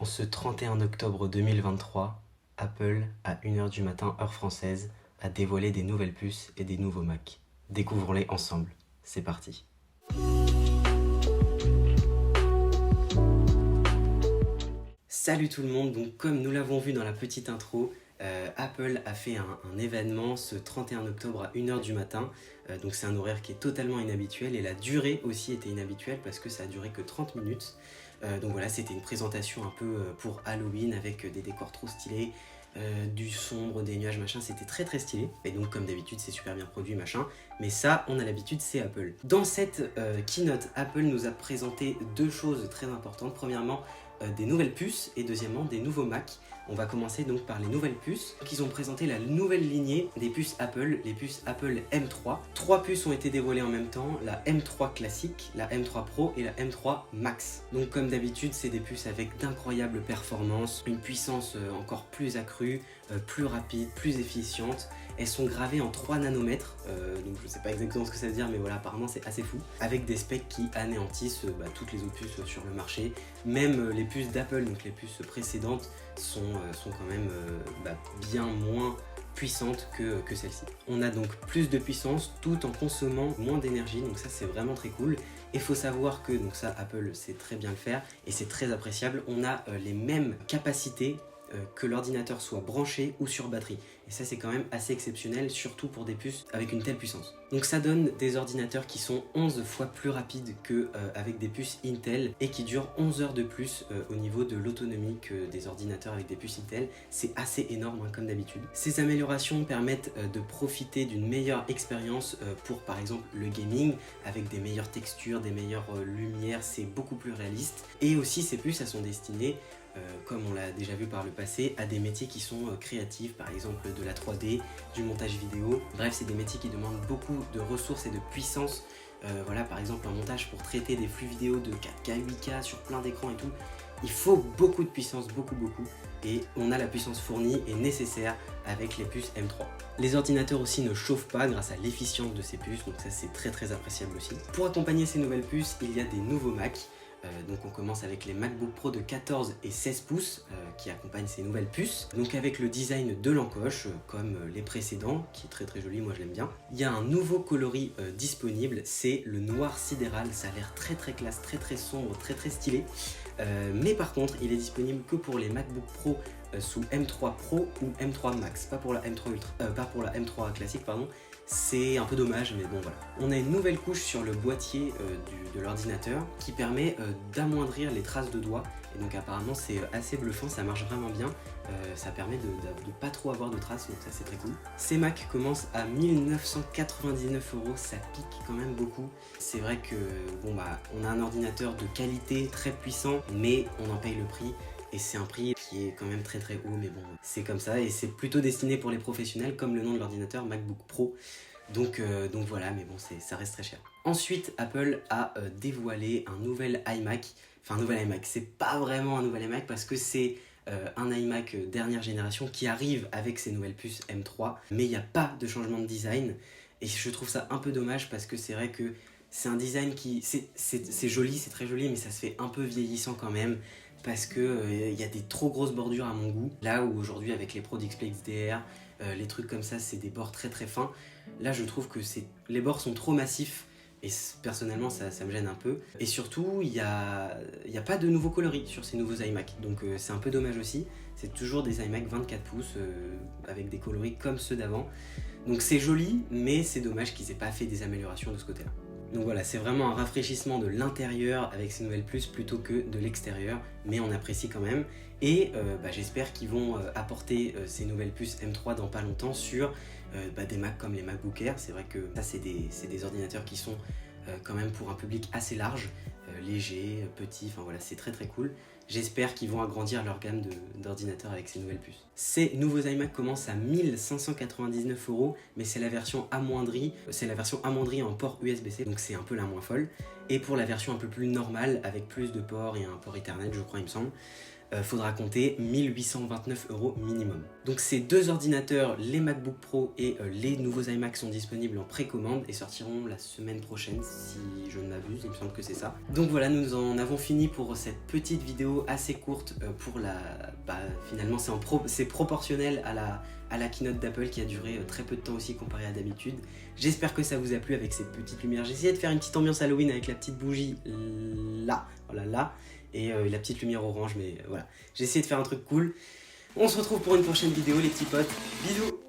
En ce 31 octobre 2023, Apple, à 1h du matin, heure française, a dévoilé des nouvelles puces et des nouveaux Mac. Découvrons-les ensemble. C'est parti. Salut tout le monde, donc comme nous l'avons vu dans la petite intro, Apple a fait un événement ce 31 octobre à 1h du matin. Donc c'est un horaire qui est totalement inhabituel et la durée aussi était inhabituelle parce que ça a duré que 30 minutes. Donc voilà, c'était une présentation un peu pour Halloween avec des décors trop stylés, du sombre, des nuages, machin, c'était très très stylé. Et donc comme d'habitude c'est super bien produit, machin, mais ça on a l'habitude, c'est Apple. Dans cette keynote, Apple nous a présenté deux choses très importantes. Premièrement, des nouvelles puces et deuxièmement des nouveaux Mac. On va commencer donc par les nouvelles puces. Ils ont présenté la nouvelle lignée des puces Apple, les puces Apple M3. Trois puces ont été dévoilées en même temps, la M3 classique, la M3 Pro et la M3 Max. Donc comme d'habitude, c'est des puces avec d'incroyables performances, une puissance encore plus accrue, plus rapide, plus efficiente. Elles sont gravées en 3 nanomètres, donc je sais pas exactement ce que ça veut dire, mais voilà, apparemment c'est assez fou. Avec des specs qui anéantissent toutes les autres puces sur le marché. Même les puces d'Apple, donc les puces précédentes, sont quand même bien moins puissantes que celle-ci. On a donc plus de puissance tout en consommant moins d'énergie, donc ça c'est vraiment très cool. Et il faut savoir que, donc ça Apple sait très bien le faire et c'est très appréciable, on a les mêmes capacités que l'ordinateur soit branché ou sur batterie. Et ça c'est quand même assez exceptionnel, surtout pour des puces avec une telle puissance. Donc ça donne des ordinateurs qui sont 11 fois plus rapides qu'avec des puces Intel et qui durent 11 heures de plus au niveau de l'autonomie que des ordinateurs avec des puces Intel. C'est assez énorme comme d'habitude. Ces améliorations permettent de profiter d'une meilleure expérience pour par exemple le gaming, avec des meilleures textures, des meilleures lumières, c'est beaucoup plus réaliste. Et aussi ces puces elles sont destinées comme on l'a déjà vu par le passé, à des métiers qui sont créatifs, par exemple de la 3D, du montage vidéo. Bref, c'est des métiers qui demandent beaucoup de ressources et de puissance. Voilà, par exemple un montage pour traiter des flux vidéo de 4K, 8K sur plein d'écrans et tout. Il faut beaucoup de puissance, beaucoup. Et on a la puissance fournie et nécessaire avec les puces M3. Les ordinateurs aussi ne chauffent pas grâce à l'efficience de ces puces, donc ça c'est très appréciable aussi. Pour accompagner ces nouvelles puces, il y a des nouveaux Mac. Donc on commence avec les MacBook Pro de 14 et 16 pouces qui accompagnent ces nouvelles puces. Donc avec le design de l'encoche comme les précédents, qui est très joli, moi je l'aime bien. Il y a un nouveau coloris disponible, c'est le noir sidéral. Ça a l'air très classe, très sombre, très stylé. Mais par contre il est disponible que pour les MacBook Pro sous M3 Pro ou M3 Max, pas pour la M3 Ultra, pas pour la M3 classique pardon. C'est un peu dommage, mais bon voilà. On a une nouvelle couche sur le boîtier de l'ordinateur qui permet d'amoindrir les traces de doigts. Et donc apparemment c'est assez bluffant, ça marche vraiment bien. Ça permet de pas trop avoir de traces, donc ça c'est très cool. Ces Mac commencent à 1999 €, ça pique quand même beaucoup. C'est vrai que bon on a un ordinateur de qualité très puissant, mais on en paye le prix. Et c'est un prix qui est quand même très haut, mais bon, c'est comme ça. Et c'est plutôt destiné pour les professionnels, comme le nom de l'ordinateur, MacBook Pro. Donc voilà, mais bon, ça reste très cher. Ensuite, Apple a dévoilé un nouvel iMac. Enfin, un nouvel iMac, c'est pas vraiment un nouvel iMac parce que c'est un iMac dernière génération qui arrive avec ses nouvelles puces M3. Mais il n'y a pas de changement de design. Et je trouve ça un peu dommage parce que c'est vrai que c'est un design qui... C'est joli, c'est très joli, mais ça se fait un peu vieillissant quand même. Parce que y a des trop grosses bordures à mon goût. Là où aujourd'hui avec les Pro Display XDR, les trucs comme ça, c'est des bords très fins. Là je trouve que les bords sont trop massifs et personnellement ça me gêne un peu. Et surtout il y a pas de nouveaux coloris sur ces nouveaux iMac, donc c'est un peu dommage aussi. C'est toujours des iMac 24 pouces avec des coloris comme ceux d'avant. Donc c'est joli, mais c'est dommage qu'ils aient pas fait des améliorations de ce côté-là. Donc voilà, c'est vraiment un rafraîchissement de l'intérieur avec ces nouvelles puces plutôt que de l'extérieur, mais on apprécie quand même. Et j'espère qu'ils vont apporter ces nouvelles puces M3 dans pas longtemps sur des Mac comme les MacBook Air. C'est vrai que ça c'est des ordinateurs qui sont quand même pour un public assez large, léger, petit, enfin voilà, c'est très cool. J'espère qu'ils vont agrandir leur gamme d'ordinateurs avec ces nouvelles puces. Ces nouveaux iMac commencent à 1599 €, mais c'est la version amoindrie. C'est la version amoindrie en port USB-C, donc c'est un peu la moins folle. Et pour la version un peu plus normale, avec plus de ports et un port Ethernet, je crois, il me semble, faudra compter 1829 € minimum. Donc ces deux ordinateurs, les MacBook Pro et les nouveaux iMac sont disponibles en précommande et sortiront la semaine prochaine si je ne m'abuse, il me semble que c'est ça. Donc voilà, nous en avons fini pour cette petite vidéo assez courte pour la... finalement c'est proportionnel à la keynote d'Apple qui a duré très peu de temps aussi comparé à d'habitude. J'espère que ça vous a plu avec ces petites lumières. J'ai essayé de faire une petite ambiance Halloween avec la petite bougie là, voilà là, et la petite lumière orange, mais voilà. J'ai essayé de faire un truc cool. On se retrouve pour une prochaine vidéo les petits potes. Bisous!